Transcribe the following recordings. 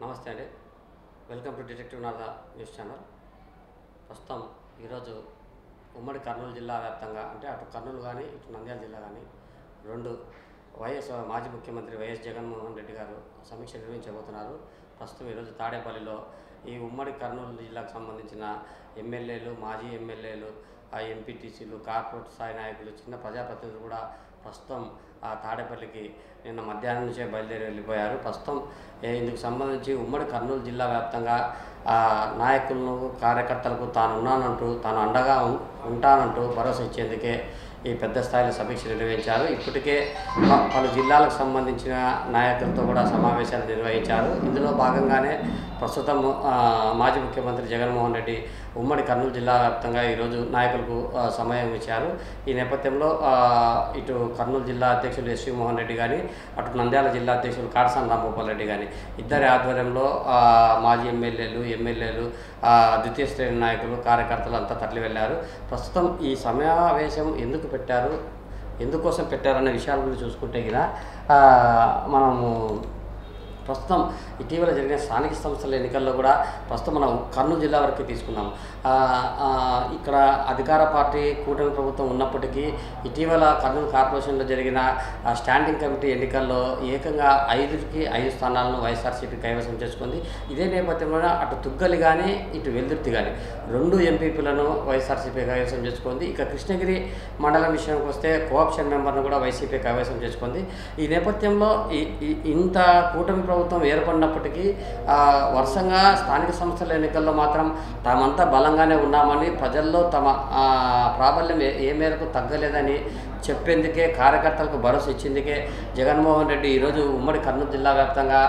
నమస్తే అండి. Welcome to detective Narada news channel. ప్రస్తుతం ఈరోజు ఉమ్మడి కర్నూలు జిల్లా వ్యాప్తంగా అంటే అటు కర్నూలు కానీ ఇటు నంద్యాల జిల్లా కానీ రెండు మాజీ ముఖ్యమంత్రి వైఎస్ జగన్మోహన్ రెడ్డి గారు సమీక్ష నిర్వహించబోతున్నారు. ప్రస్తుతం ఈరోజు తాడేపల్లిలో ఈ ఉమ్మడి కర్నూలు జిల్లాకు సంబంధించిన ఎమ్మెల్యేలు, మాజీ ఎమ్మెల్యేలు, ఎంపీటీసీలు, కార్పొరేట్ స్థాయి నాయకులు, చిన్న ప్రజాప్రతినిధులు కూడా ప్రస్తుతం ఆ తాడేపల్లికి నిన్న మధ్యాహ్నం నుంచే బయలుదేరి వెళ్ళిపోయారు. ప్రస్తుతం ఇందుకు సంబంధించి ఉమ్మడి కర్నూలు జిల్లా వ్యాప్తంగా నాయకులను, కార్యకర్తలకు తాను అండగా ఉంటానంటూ భరోసా ఇచ్చేందుకే ఈ పెద్ద స్థాయిలో సమీక్ష నిర్వహించారు. ఇప్పటికే పలు జిల్లాలకు సంబంధించిన నాయకులతో కూడా సమావేశాలు నిర్వహించారు. ఇందులో భాగంగానే ప్రస్తుతం మాజీ ముఖ్యమంత్రి జగన్మోహన్ రెడ్డి ఉమ్మడి కర్నూలు జిల్లా వ్యాప్తంగా ఈరోజు నాయకులకు సమయం ఇచ్చారు. ఈ నేపథ్యంలో ఇటు కర్నూలు జిల్లా అధ్యక్షులు ఎస్వి మోహన్ రెడ్డి కానీ, అటు నంద్యాల జిల్లా అధ్యక్షులు కాటసాని రాంభూపాల్ రెడ్డి కానీ ఇద్దరి ఆధ్వర్యంలో మాజీ ఎమ్మెల్యేలు, ద్వితీయ శ్రేణి నాయకులు, కార్యకర్తలు అంతా తరలి వెళ్ళారు. ప్రస్తుతం ఈ సమావేశం ఎందుకోసం పెట్టారనే విషయాల గురించి చూసుకుంటే కదా మనము ప్రస్తుతం ఇటీవల జరిగిన స్థానిక సంస్థల ఎన్నికల్లో కూడా ప్రస్తుతం మనం కర్నూలు జిల్లా వరకు తీసుకున్నాము. ఇక్కడ అధికార పార్టీ కూటమి ప్రభుత్వం ఉన్నప్పటికీ ఇటీవల కర్నూలు కార్పొరేషన్లో జరిగిన స్టాండింగ్ కమిటీ ఎన్నికల్లో ఏకంగా 5కి 5 స్థానాలను వైఎస్ఆర్సీపీ కైవసం చేసుకుంది. ఇదే నేపథ్యంలో అటు తుగ్గలి కానీ ఇటు వెల్దుర్తి కానీ 2 ఎంపీపీలను వైఎస్ఆర్సీపీ కైవసం చేసుకుంది. ఇక కృష్ణగిరి మండలం విషయానికి వస్తే కోఆప్షన్ మెంబర్ను కూడా వైసీపీ కైవసం చేసుకుంది. ఈ నేపథ్యంలో ఇంత కూటమి ప్రభుత్వం ఏర్పడినప్పటికీ వరుసంగా స్థానిక సంస్థల ఎన్నికల్లో మాత్రం తామంతా బలంగానే ఉన్నామని, ప్రజల్లో తమ ప్రాబల్యం ఏ మేరకు తగ్గలేదని చెప్పేందుకే, కార్యకర్తలకు భరోసా ఇచ్చేందుకే జగన్మోహన్ రెడ్డి ఈరోజు ఉమ్మడి కర్నూలు జిల్లా వ్యాప్తంగా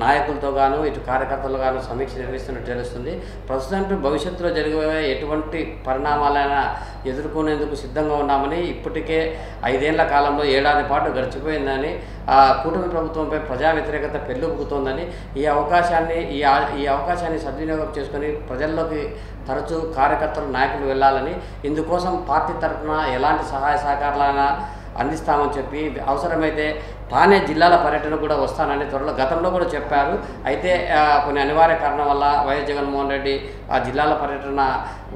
నాయకులతో గాను ఇటు కార్యకర్తలు గాను సమీక్ష నిర్వహిస్తున్నట్టు తెలుస్తుంది. ప్రస్తుతం భవిష్యత్తులో జరిగే ఎటువంటి పరిణామాలైనా ఎదుర్కొనేందుకు సిద్ధంగా ఉన్నామని, ఇప్పటికే 5 ఏళ్ల కాలంలో ఏడాది పాటు గడిచిపోయిందని, కూటమి ప్రభుత్వంపై ప్రజా వ్యతిరేకత పెళ్ళుబుకుతోందని, ఈ అవకాశాన్ని సద్వినియోగం చేసుకొని ప్రజల్లోకి తరచూ కార్యకర్తలు, నాయకులు వెళ్ళాలని, ఇందుకోసం పార్టీ తరఫున ఎలాంటి సహాయ సహకారాలైనా అందిస్తామని చెప్పి అవసరమైతే తానే జిల్లాల పర్యటన కూడా వస్తానని గతంలో కూడా చెప్పారు. అయితే కొన్ని అనివార్య కారణం వల్ల వైఎస్ జగన్మోహన్ రెడ్డి ఆ జిల్లాల పర్యటన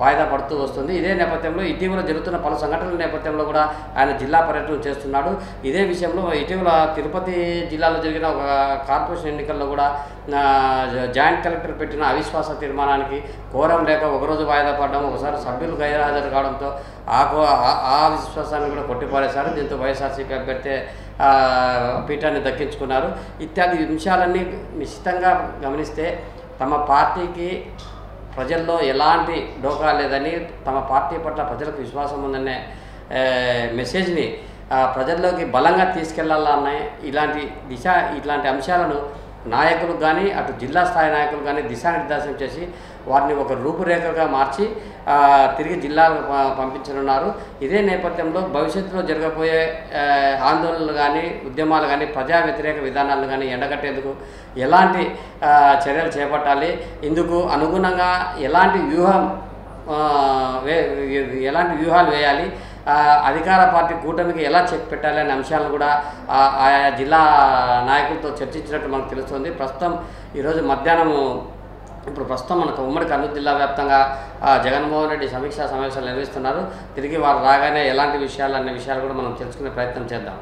వాయిదా పడుతూ వస్తుంది. ఇదే నేపథ్యంలో ఇటీవల జరుగుతున్న పలు సంఘటనల నేపథ్యంలో కూడా ఆయన జిల్లా పర్యటన చేస్తున్నాడు. ఇదే విషయంలో ఇటీవల తిరుపతి జిల్లాలో జరిగిన ఒక కార్పొరేషన్ ఎన్నికల్లో కూడా జాయింట్ కలెక్టర్ పెట్టిన అవిశ్వాస తీర్మానానికి కోరం లేక ఒకరోజు వాయిదా పడడం, ఒకసారి సభ్యులు గైర్హాజరు కావడంతో ఆ విశ్వాసాన్ని కూడా కొట్టిపారేశారు. దీంతో వైఎస్ఆర్సీపీ అభ్యర్థి పీఠాన్ని దక్కించుకున్నారు. ఇత్యాది అంశాలన్నీ నిశ్చితంగా గమనిస్తే తమ పార్టీకి ప్రజల్లో ఎలాంటి డోకా లేదని, తమ పార్టీ పట్ల ప్రజలకు విశ్వాసం ఉందనే మెసేజ్ని ప్రజల్లోకి బలంగా తీసుకెళ్లాలన్న ఇలాంటి అంశాలను నాయకులకు కానీ అటు జిల్లా స్థాయి నాయకులు కానీ దిశానిర్దేశం చేసి వారిని ఒక రూపురేఖగా మార్చి తిరిగి జిల్లాలకు పంపించనున్నారు. ఇదే నేపథ్యంలో భవిష్యత్తులో జరగబోయే ఆందోళనలు కానీ, ఉద్యమాలు కానీ, ప్రజా వ్యతిరేక విధానాలను కానీ ఎండగట్టేందుకు ఎలాంటి చర్యలు చేపట్టాలి, ఇందుకు అనుగుణంగా ఎలాంటి వ్యూహాలు వేయాలి, అధికార పార్టీ కూటమికి ఎలా చెక్ పెట్టాలి అనే అంశాలను కూడా ఆయా జిల్లా నాయకులతో చర్చించినట్టు మనకు తెలుస్తుంది. ఈరోజు మధ్యాహ్నం ప్రస్తుతం మనకు ఉమ్మడి కర్నూలు జిల్లా వ్యాప్తంగా జగన్మోహన్ రెడ్డి సమీక్షా సమావేశాలు నిర్వహిస్తున్నారు. తిరిగి వారు రాగానే ఎలాంటి విషయాలు అనే విషయాలు కూడా మనం తెలుసుకునే ప్రయత్నం చేద్దాం.